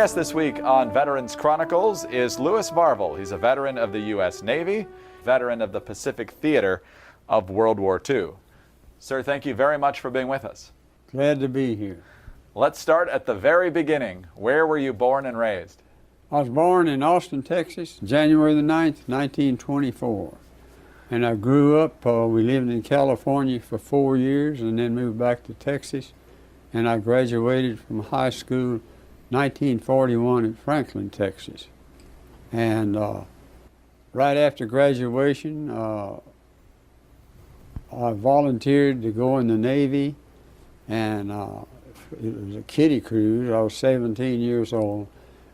guest this week on Veterans Chronicles is Louis Varvel. He's a veteran of the U.S. Navy, veteran of the Pacific Theater of World War II. Sir, thank you very much for being with us. Glad to be here. Let's start at the very beginning. Where were you born and raised? I was born in Austin, Texas, January the 9th, 1924. And I grew up, we lived in California for 4 years and then moved back to Texas. And I graduated from high school 1941 in Franklin, Texas. And right after graduation, I volunteered to go in the Navy, and it was a kiddie cruise. I was 17 years old,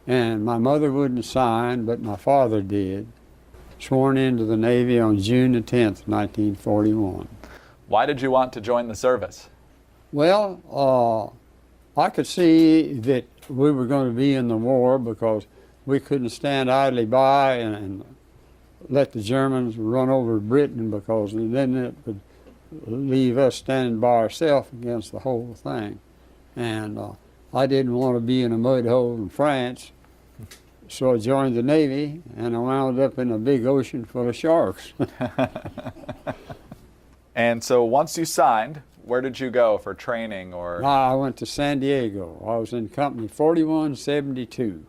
and my mother wouldn't sign, but my father did. Sworn into the Navy on June the 10th, 1941. Why did you want to join the service? Well, I could see that we were going to be in the war because we couldn't stand idly by and let the Germans run over Britain, because then it would leave us standing by ourselves against the whole thing. And I didn't want to be in a mud hole in France, so I joined the Navy, and I wound up in a big ocean full of sharks. And so once you signed, where did you go for training? Or I went to San Diego. I was in Company 4172.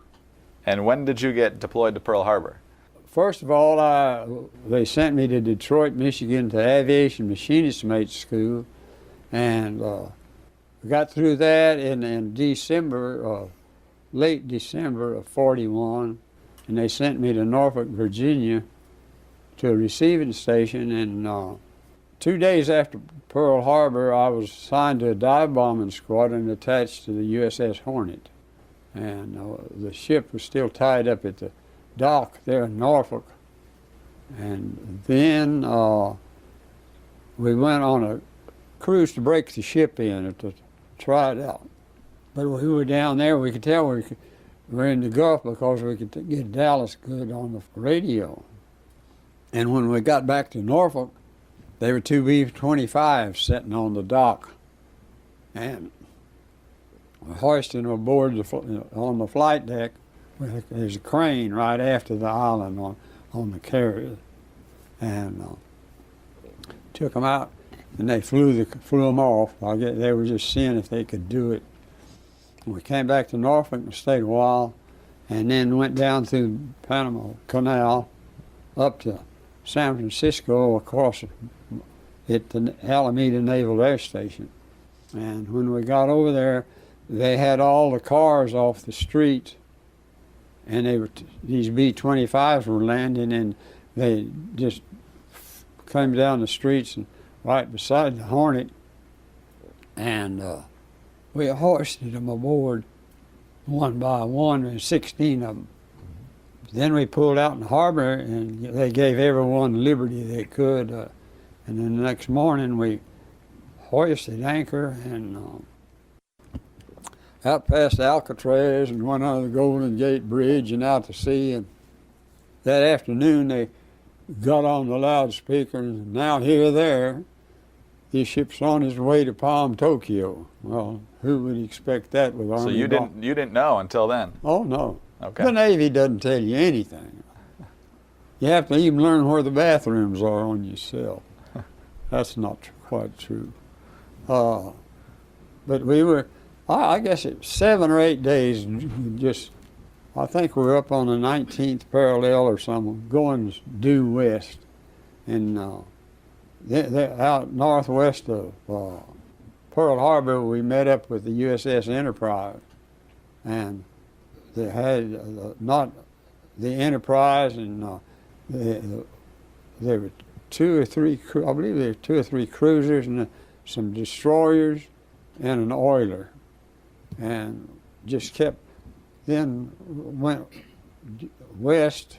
And when did you get deployed to Pearl Harbor? First of all, they sent me to Detroit, Michigan to Aviation Machinist Mate School, and we got through that in December, late December of 41, and they sent me to Norfolk, Virginia to a receiving station, and 2 days after Pearl Harbor, I was assigned to a dive bombing squadron attached to the USS Hornet, and the ship was still tied up at the dock there in Norfolk. And then we went on a cruise to break the ship in to try it out. But when we were down there, we could tell we were in the Gulf because we could get Dallas good on the radio. And when we got back to Norfolk, there were two B-25s sitting on the dock, and we hoisted them aboard on the flight deck. There's a crane right after the island on the carrier, and took them out, and they flew them off. I guess they were just seeing if they could do it. We came back to Norfolk and stayed a while, and then went down through Panama Canal up to San Francisco, across at the Alameda Naval Air Station. And when we got over there, they had all the cars off the street, and these B-25s were landing, and they just came down the streets and right beside the Hornet, and we hoisted them aboard one by one, and 16 of them. Then we pulled out in the harbor, and they gave everyone liberty they could. And then the next morning we hoisted anchor and out past Alcatraz and went under the Golden Gate Bridge and out to sea. And that afternoon they got on the loudspeaker, and now here, there, this ship's on its way to Palm, Tokyo. Well, who would expect that with Army? So you didn't know until then? Oh, no. Okay. The Navy doesn't tell you anything. You have to even learn where the bathrooms are on yourself. That's not quite true. But we were, I guess it 7 or 8 days, just, I think we were up on the 19th parallel or something, going due west. And they're out northwest of Pearl Harbor, we met up with the USS Enterprise. And they had not the Enterprise, and there were 2 or 3, I believe there were 2 or 3 cruisers and some destroyers and an oiler, and just kept, then went west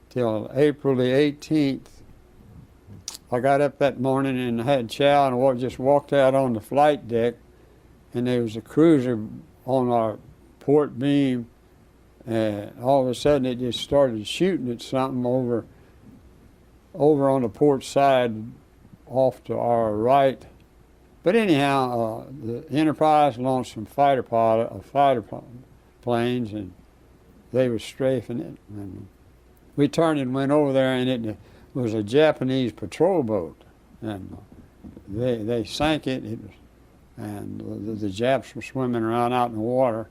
till April the 18th. I got up that morning and had chow and just walked out on the flight deck, and there was a cruiser on our port beam, and all of a sudden it just started shooting at something over on the port side off to our right. But anyhow, the Enterprise launched some fighter planes, and they were strafing it. And we turned and went over there, and it was a Japanese patrol boat, and they sank it. And the Japs were swimming around out in the water,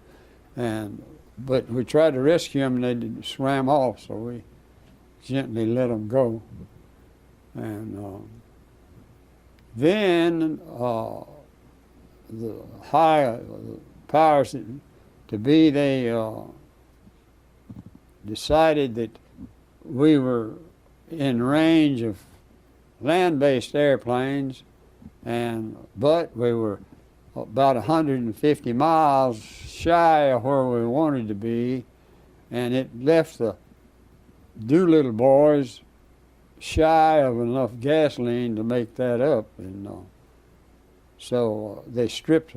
but we tried to rescue them, and they swam off, so we gently let them go. And then the high powers to be, they decided that we were in range of land-based airplanes, but we were about 150 miles shy of where we wanted to be, and it left the Doolittle boys shy of enough gasoline to make that up. And so they stripped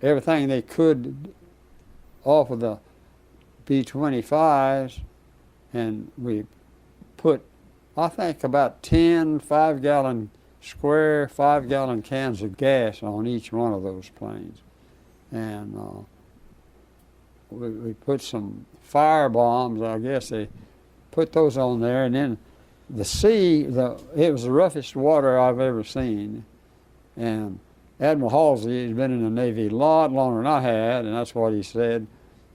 everything they could off of the B-25s, and we put, I think, about 10 square 5-gallon cans of gas on each one of those planes. And we put some fire bombs, I guess they put those on there, and then the sea, it was the roughest water I've ever seen. And Admiral Halsey has been in the Navy a lot longer than I had, and that's what he said.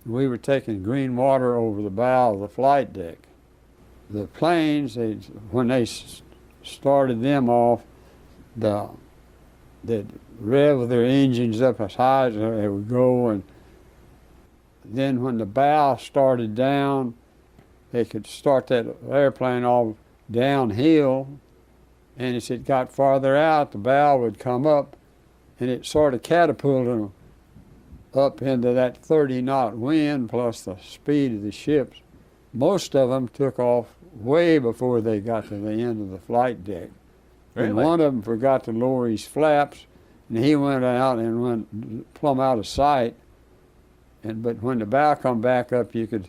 We were taking green water over the bow of the flight deck. The planes, when they started them off, they'd rev their engines up as high as they would go, and then when the bow started down, they could start that airplane off downhill, and as it got farther out, the bow would come up, and it sort of catapulted them up into that 30-knot wind plus the speed of the ships. Most of them took off way before they got to the end of the flight deck. Really? And one of them forgot to lower his flaps, and he went out and went plumb out of sight. But when the bow come back up, you could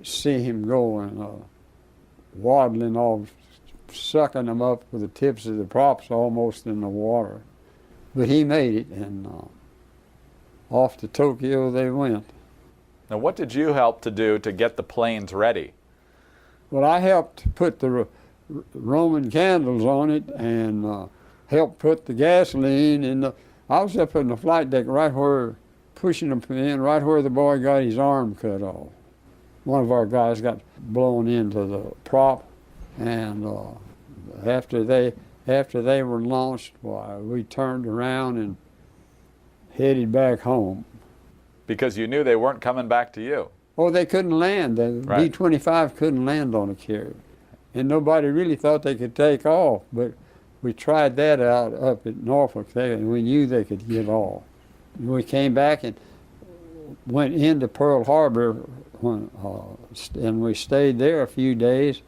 see him going, waddling off, sucking them up with the tips of the props almost in the water. But he made it, and off to Tokyo they went. Now, what did you help to do to get the planes ready? Well, I helped put the Roman candles on it, and helped put the gasoline in I was up in the flight deck right where, pushing them in, right where the boy got his arm cut off. One of our guys got blown into the prop, and after they were launched, why, we turned around and headed back home. Because you knew they weren't coming back to you. Oh, they couldn't land. The Right. B-25 couldn't land on a carrier. And nobody really thought they could take off, but we tried that out up at Norfolk, and we knew they could get off. We came back and went into Pearl Harbor, and we stayed there a few days,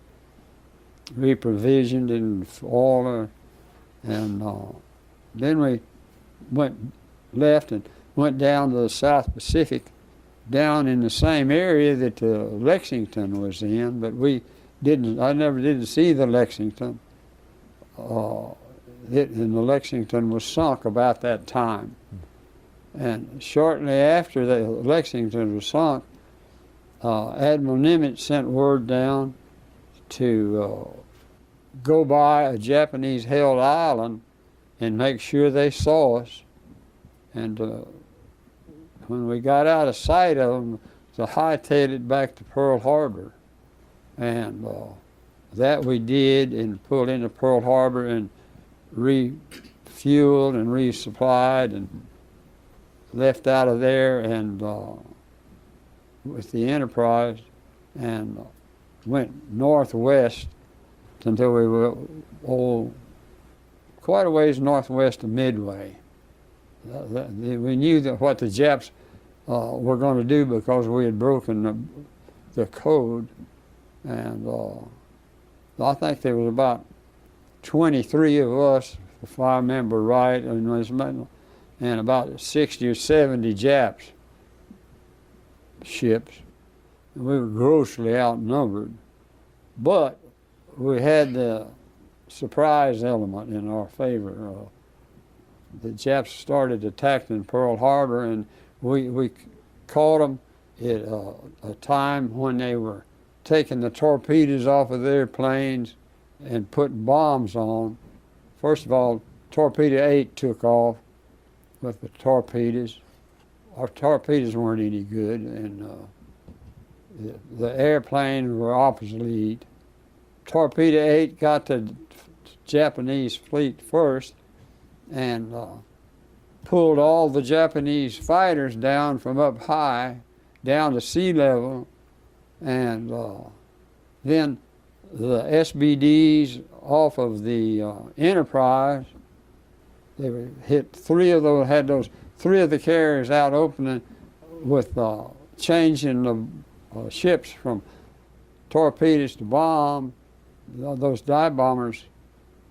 reprovisioned and all, and then we left and went down to the South Pacific, down in the same area that Lexington was in, but I never did see the Lexington. And the Lexington was sunk about that time. And shortly after the Lexington was sunk, Admiral Nimitz sent word down to go by a Japanese-held island and make sure they saw us. And when we got out of sight of them, to hightail it back to Pearl Harbor. And that we did, and pulled into Pearl Harbor and refueled and resupplied and left out of there, and with the Enterprise, and went northwest until we were quite a ways northwest of Midway. We knew that what the Japs were going to do because we had broken the code, and I think there was about 23 of us, if I remember right, and about 60 or 70 Japs ships. And we were grossly outnumbered, but we had the surprise element in our favor. The Japs started attacking Pearl Harbor, and we caught them a time when they were taking the torpedoes off of their planes and putting bombs on. First of all, Torpedo 8 took off with the torpedoes. Our torpedoes weren't any good, and the airplanes were obsolete. Torpedo 8 got the Japanese fleet first and pulled all the Japanese fighters down from up high down to sea level, and then the SBDs off of the Enterprise, they were hit three of the carriers out opening with changing the ships from torpedoes to bomb. Those dive bombers,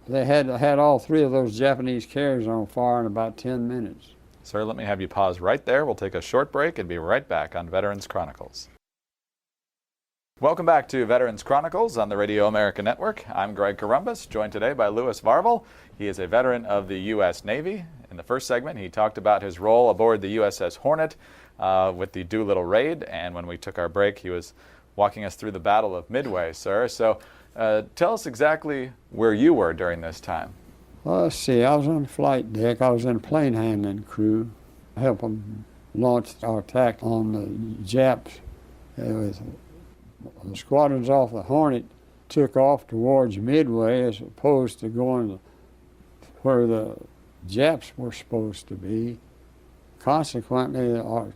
they had all three of those Japanese carriers on fire in about 10 minutes. Sir, let me have you pause right there. We'll take a short break and be right back on Veterans Chronicles. Welcome back to Veterans Chronicles on the Radio America Network. I'm Greg Columbus, joined today by Louis Varvel. He is a veteran of the U.S. Navy. In the first segment, he talked about his role aboard the USS Hornet with the Doolittle Raid, and when we took our break, he was walking us through the Battle of Midway, sir. So tell us exactly where you were during this time. Well, let's see, I was on the flight deck. I was in a plane handling crew, helping launch our attack on the Japs. The squadrons off the Hornet took off towards Midway as opposed to going where the Japs were supposed to be. Consequently, our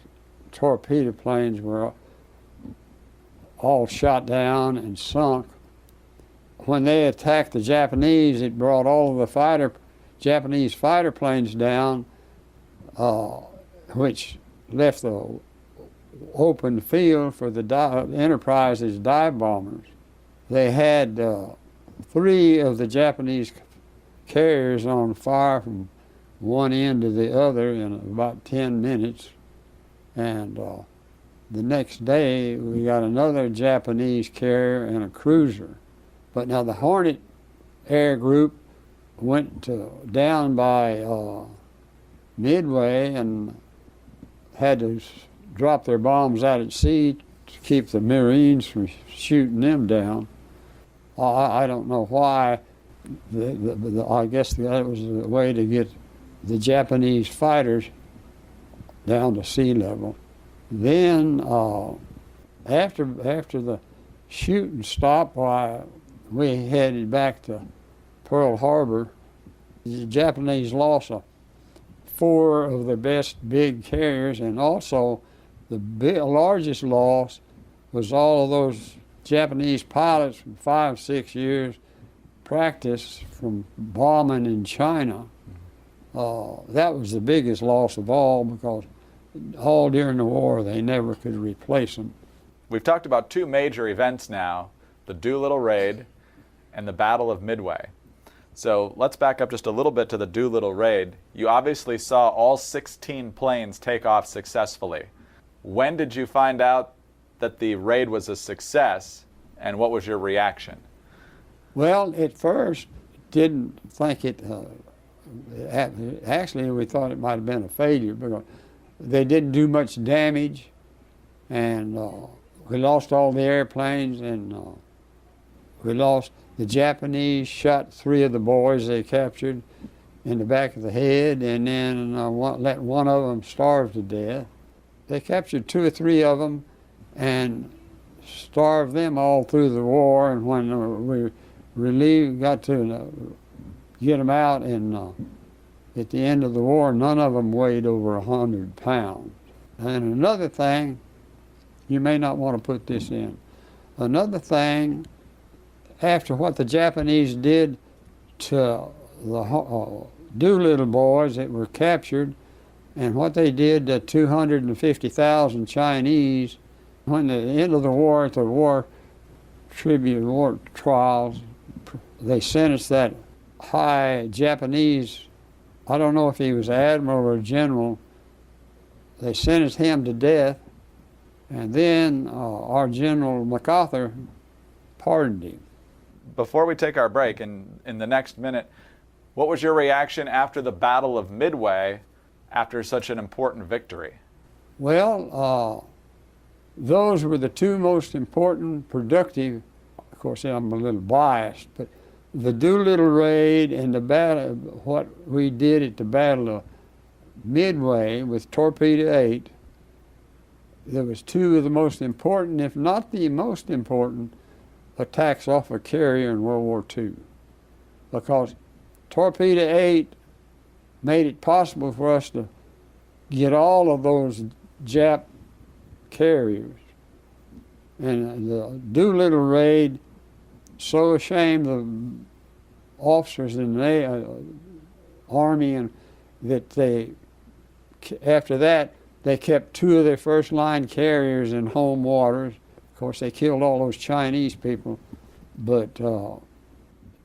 torpedo planes were all shot down and sunk. When they attacked the Japanese, it brought all of the Japanese fighter planes down, which left the open field for the Enterprise's dive bombers. They had three of the Japanese carriers on fire from one end to the other in about 10 minutes. And the next day, we got another Japanese carrier and a cruiser. But now the Hornet Air Group went down by Midway and had to drop their bombs out at sea to keep the Marines from shooting them down. I don't know why. I guess that was the way to get the Japanese fighters down to sea level. Then after the shooting stopped, we headed back to Pearl Harbor. The Japanese lost four of their best big carriers, and also the largest loss was all of those Japanese pilots from 5-6 years practice from bombing in China. That was the biggest loss of all, because all during the war they never could replace them. We've talked about two major events now, the Doolittle Raid and the Battle of Midway. So let's back up just a little bit to the Doolittle Raid. You obviously saw all 16 planes take off successfully. When did you find out that the raid was a success, and what was your reaction? Well, at first, didn't think it, actually we thought it might have been a failure, because they didn't do much damage, and we lost all the airplanes, and we lost. The Japanese shot three of the boys they captured in the back of the head, and then let one of them starve to death. They captured two or three of them and starved them all through the war, and when we got to get them out, and at the end of the war, none of them weighed over 100 pounds. And another thing, you may not want to put this in, another thing, after what the Japanese did to the Doolittle boys that were captured, and what they did to 250,000 Chinese, when the end of the war, at the war trials, they sentenced that high Japanese, I don't know if he was admiral or general, they sentenced him to death, and then our General MacArthur pardoned him. Before we take our break, in the next minute, what was your reaction after the Battle of Midway, after such an important victory? Well, those were the two most important productive. Of course, I'm a little biased, but the Doolittle Raid and the battle, what we did at the Battle of Midway with Torpedo 8, there was two of the most important, if not the most important, attacks off a carrier in World War II. Because Torpedo 8 made it possible for us to get all of those Jap carriers. And the Doolittle Raid so ashamed the officers in the Army and that they, after that, they kept two of their first line carriers in home waters. Of course, they killed all those Chinese people, but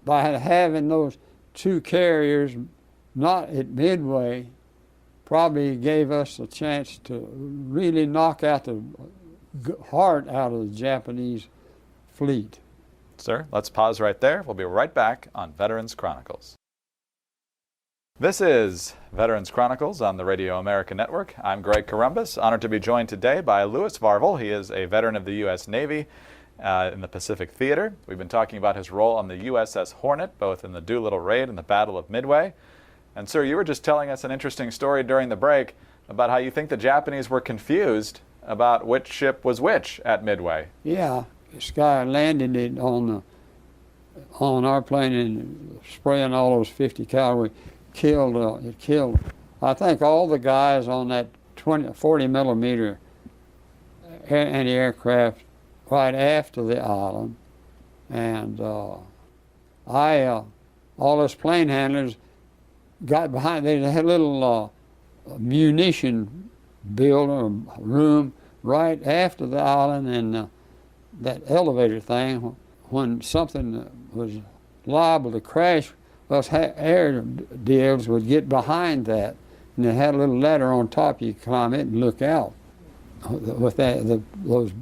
by having those two carriers not at Midway, probably gave us a chance to really knock out the heart out of the Japanese fleet. Sir, let's pause right there. We'll be right back on Veterans Chronicles. This is Veterans Chronicles on the Radio America Network. I'm Greg Corombus, honored to be joined today by Louis Varvel. He is a veteran of the U.S. Navy in the Pacific Theater. We've been talking about his role on the USS Hornet, both in the Doolittle Raid and the Battle of Midway. And sir, you were just telling us an interesting story during the break about how you think the Japanese were confused about which ship was which at Midway. Yeah, this guy landed it on our plane and spraying all those 50 caliber. It killed, I think, all the guys on that 40 millimeter anti-aircraft right after the island. And all those plane handlers got behind. They had a little munition building room right after the island, and that elevator thing, when something was liable to crash, us air deals would get behind that, and it had a little ladder on top. You climb it and look out. With those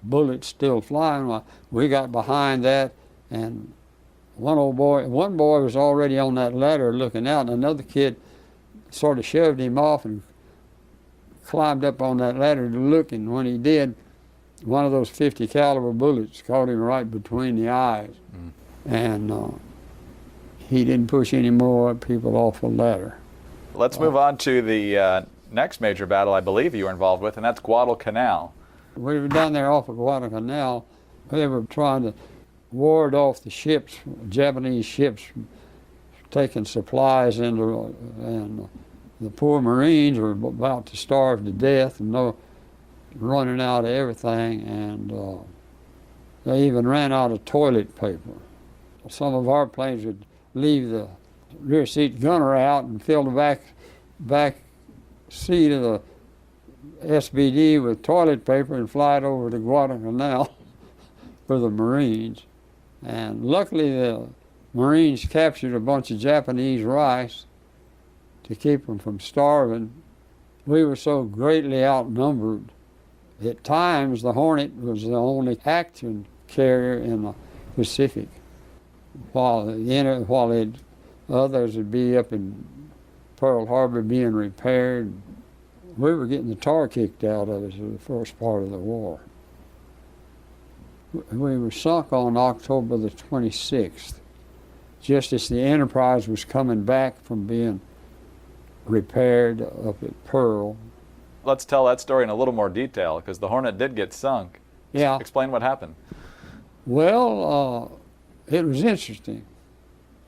bullets still flying, we got behind that, and one boy was already on that ladder looking out, and another kid sort of shoved him off and climbed up on that ladder to look, and when he did, one of those 50 caliber bullets caught him right between the eyes. And he didn't push any more people off the ladder. Let's move on to the next major battle I believe you were involved with, and that's Guadalcanal. We were down there off of Guadalcanal. They were trying to ward off the ships, Japanese ships, taking supplies into, and the poor Marines were about to starve to death and running out of everything, and they even ran out of toilet paper. Some of our planes would leave the rear seat gunner out and fill the back seat of the SBD with toilet paper and fly it over to Guadalcanal for the Marines. And luckily the Marines captured a bunch of Japanese rice to keep them from starving. We were so greatly outnumbered. At times the Hornet was the only action carrier in the Pacific, while others would be up in Pearl Harbor being repaired. We were getting the tar kicked out of us in the first part of the war. We were sunk on October the 26th, just as the Enterprise was coming back from being repaired up at Pearl. Let's tell that story in a little more detail, because the Hornet did get sunk. Yeah. Explain what happened. Well, it was interesting.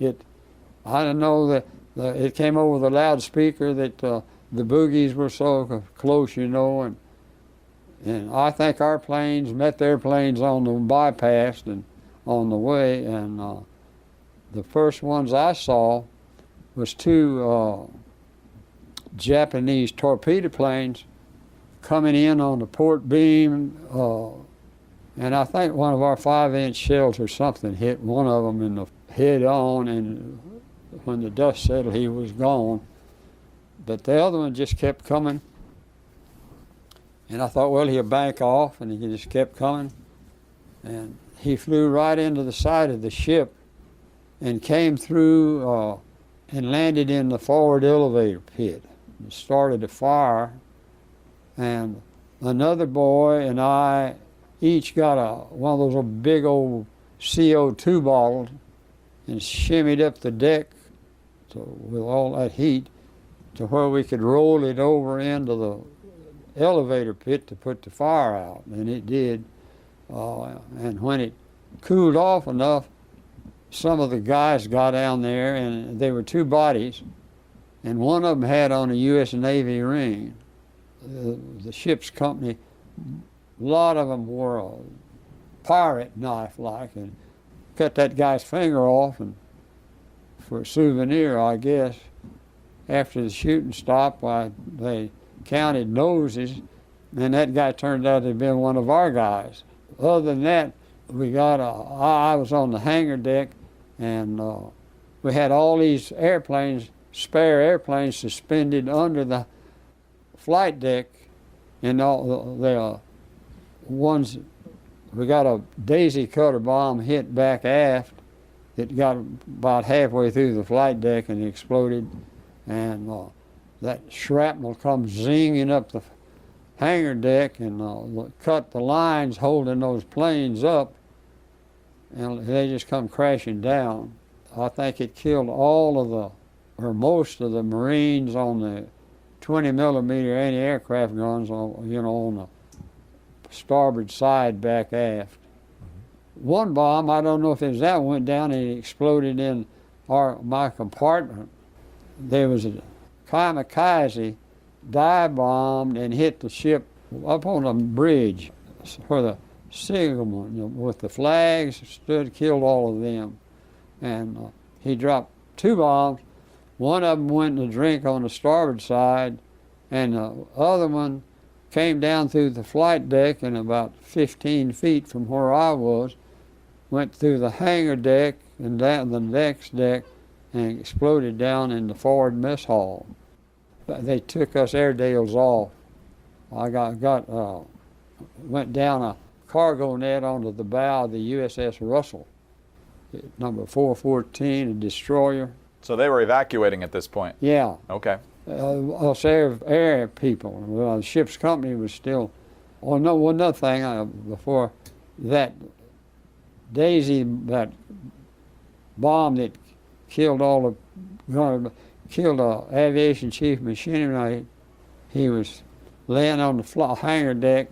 I don't know that it came over the loudspeaker that the boogies were so close, you know, and I think our planes met their planes on the bypass and on the way, and the first ones I saw was two Japanese torpedo planes coming in on the port beam, and I think one of our 5-inch shells or something hit one of them in the head on, and when the dust settled, he was gone. But the other one just kept coming, and I thought, well, he'll bank off, and he just kept coming, and he flew right into the side of the ship and came through and landed in the forward elevator pit and started a fire. And another boy and I each got one of those big old CO2 bottles and shimmied up the deck with all that heat to where we could roll it over into the elevator pit to put the fire out, and it did. And when it cooled off enough, some of the guys got down there, and there were two bodies, and one of them had on a U.S. Navy ring. The ship's company, a lot of them wore a pirate knife-like, and cut that guy's finger off, and for a souvenir, I guess. After the shooting stopped, they counted noses, and that guy turned out to have been one of our guys. Other than that, I was on the hangar deck, and we had all these airplanes, spare airplanes, suspended under the flight deck, and all the ones, we got a daisy cutter bomb hit back aft. It got about halfway through the flight deck and exploded, and that shrapnel comes zinging up the hangar deck and cut the lines holding those planes up, and they just come crashing down. I think it killed all of most of the Marines on the 20 millimeter anti-aircraft guns on the starboard side back aft. One bomb, I don't know if it was that one, went down and it exploded in my compartment. There was a kamikaze dive bombed and hit the ship up on a bridge where the signalman with the flags stood, killed all of them. And he dropped two bombs. One of them went to drink on the starboard side, and the other one came down through the flight deck and about 15 feet from where I was, went through the hangar deck and down the next deck and exploded down in the forward mess hall. They took us Airedales off. I went down a cargo net onto the bow of the USS Russell, number 414, a destroyer. So they were evacuating at this point? Yeah. Okay. Us air people. The ship's company was still. Oh no! One other thing before that Daisy, that bomb that killed killed the aviation chief machinery. He was laying on the hangar deck.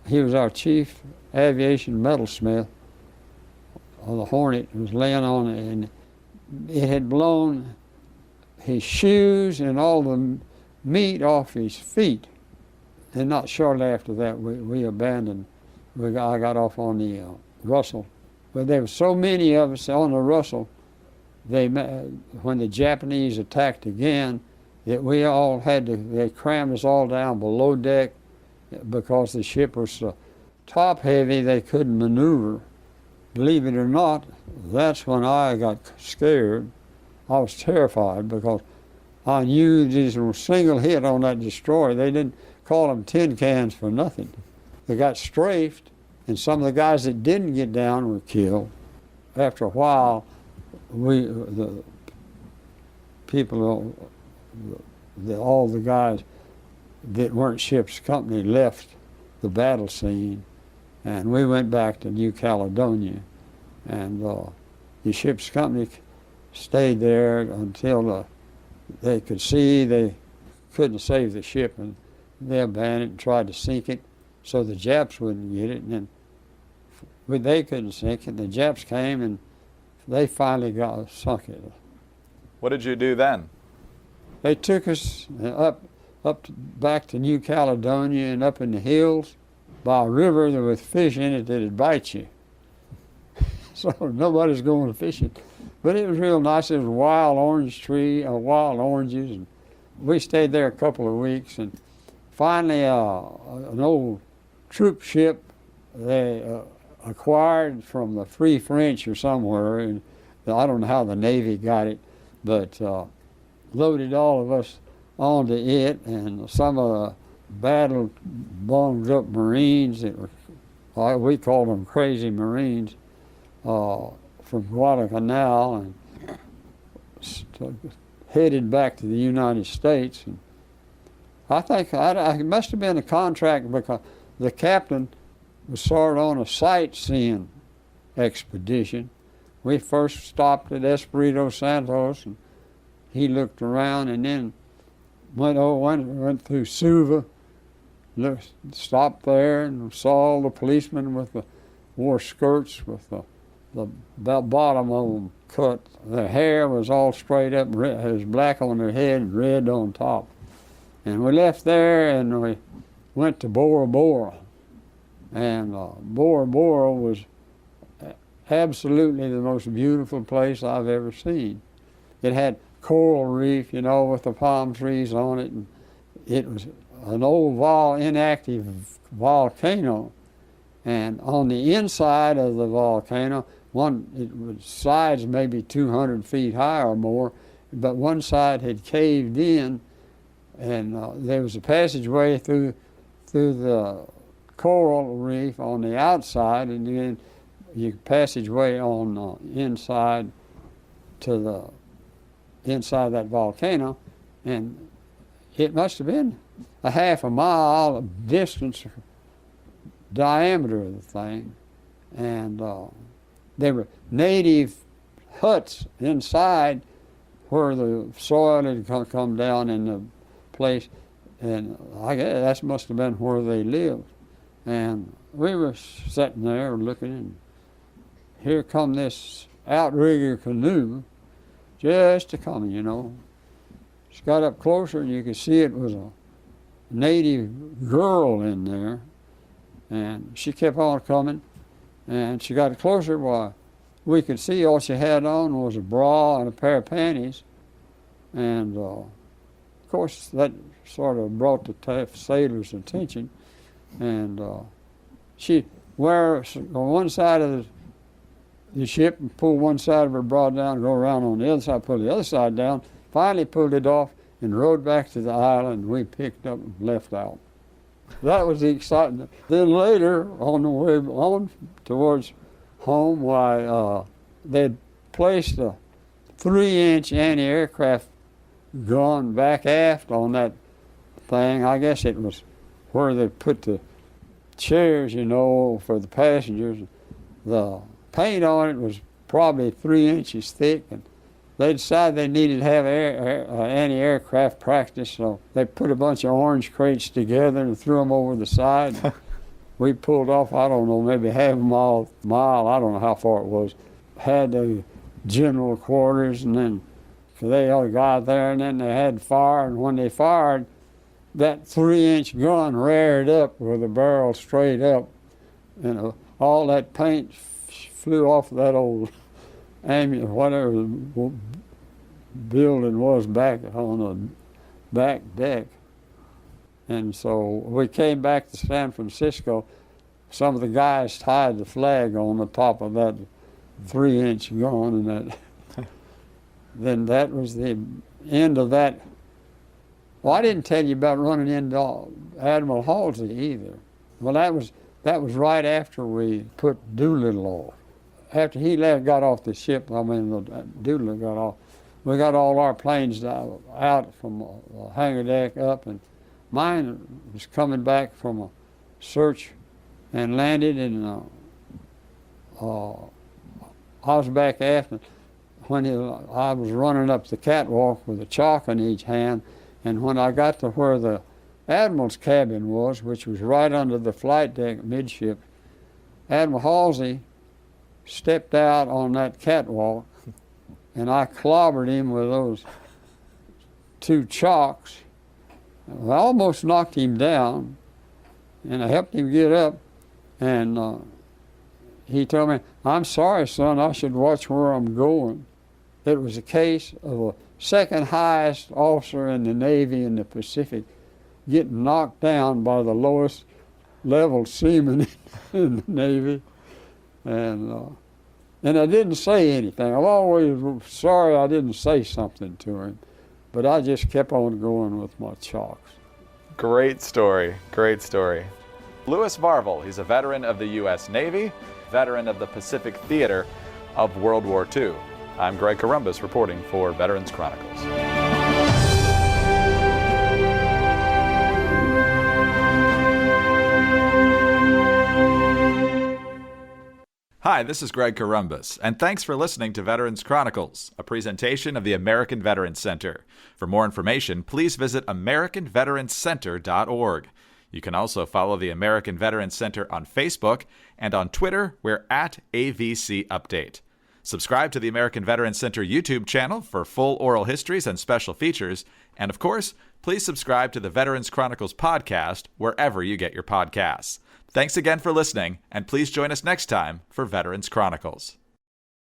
He was our chief aviation metalsmith. The Hornet was laying on it, and it had blown his shoes and all the meat off his feet. And not shortly after that, we abandoned. I got off on the Russell. But there were so many of us on the Russell, when the Japanese attacked again, that we all they crammed us all down below deck because the ship was so top heavy they couldn't maneuver. Believe it or not, that's when I got scared. I was terrified because I knew these were a single hit on that destroyer. They didn't call them tin cans for nothing. They got strafed, and some of the guys that didn't get down were killed. After a while, the people, all the guys that weren't ship's company left the battle scene, and we went back to New Caledonia, and the ship's company stayed there until they could see they couldn't save the ship, and they abandoned it and tried to sink it so the Japs wouldn't get it, and then they couldn't sink it. The Japs came and they finally sunk it. What did you do then? They took us back to New Caledonia and up in the hills by a river that with fish in it that'd bite you. So nobody's going fishing. But it was real nice. There was a wild wild oranges, and we stayed there a couple of weeks, and finally an old troop ship they acquired from the Free French or somewhere, and I don't know how the Navy got it, but loaded all of us onto it, and some of the battle bunged up Marines that were, we called them crazy Marines, from Guadalcanal, and headed back to the United States. And I think it must have been a contract because the captain was sort of on a sightseeing expedition. We first stopped at Espiritu Santos, and he looked around, and then went through Suva, stopped there, and saw all the policemen wore skirts with the bottom of them cut. Their hair was all straight up, it was black on their head and red on top. And we left there and we went to Bora Bora. And Bora Bora was absolutely the most beautiful place I've ever seen. It had coral reef, with the palm trees on it. And it was an old inactive volcano. And on the inside of the volcano, it was sides maybe 200 feet high or more, but one side had caved in, and there was a passageway through the coral reef on the outside, and then a passageway on inside to the inside of that volcano, and it must have been a half a mile of distance, diameter of the thing, and there were native huts inside where the soil had come down in the place, and I guess that must have been where they lived. And we were sitting there looking, and here come this outrigger canoe, just a coming, She got up closer, and you could see it was a native girl in there, and she kept on coming. And she got closer, we could see all she had on was a bra and a pair of panties. And of course, that sort of brought the sailors' attention. And she'd wear on one side of the ship and pull one side of her bra down, go around on the other side, pull the other side down, finally pulled it off and rode back to the island. We picked up and left out. That was the excitement. Then later, on the way on towards home, they'd placed a 3-inch anti-aircraft gun back aft on that thing. I guess it was where they put the chairs, for the passengers. The paint on it was probably 3 inches thick, and they decided they needed to have anti-aircraft practice, so they put a bunch of orange crates together and threw them over the side. We pulled off, I don't know, maybe half a mile, I don't know how far it was. Had the general quarters, and then they all got there, and then they had fire, and when they fired, that 3-inch gun reared up with the barrel straight up, and all that paint flew off of that old whatever the building was back on the back deck. And so we came back to San Francisco. Some of the guys tied the flag on the top of that 3-inch gun, and then that was the end of that. Well, I didn't tell you about running into Admiral Halsey either. Well, that was right after we put Doolittle off. After he got off the ship, Doolittle got off, we got all our planes out from the hangar deck up, and mine was coming back from a search and landed, and I was back aft, and when I was running up the catwalk with a chalk in each hand, and when I got to where the admiral's cabin was, which was right under the flight deck midship, Admiral Halsey stepped out on that catwalk, and I clobbered him with those 2 chalks. I almost knocked him down, and I helped him get up, and he told me, "I'm sorry, son, I should watch where I'm going." It was a case of a second highest officer in the Navy in the Pacific getting knocked down by the lowest level seaman in the Navy. And I didn't say anything. I'm always sorry I didn't say something to him, but I just kept on going with my chalks. Great story, great story. Louis Varvel, he's a veteran of the U.S. Navy, veteran of the Pacific Theater of World War II. I'm Greg Corumbus reporting for Veterans Chronicles. Hi, this is Greg Corombos, and thanks for listening to Veterans Chronicles, a presentation of the American Veterans Center. For more information, please visit AmericanVeteransCenter.org. You can also follow the American Veterans Center on Facebook, and on Twitter, we're at AVC Update. Subscribe to the American Veterans Center YouTube channel for full oral histories and special features, and of course, please subscribe to the Veterans Chronicles podcast wherever you get your podcasts. Thanks again for listening, and please join us next time for Veterans Chronicles.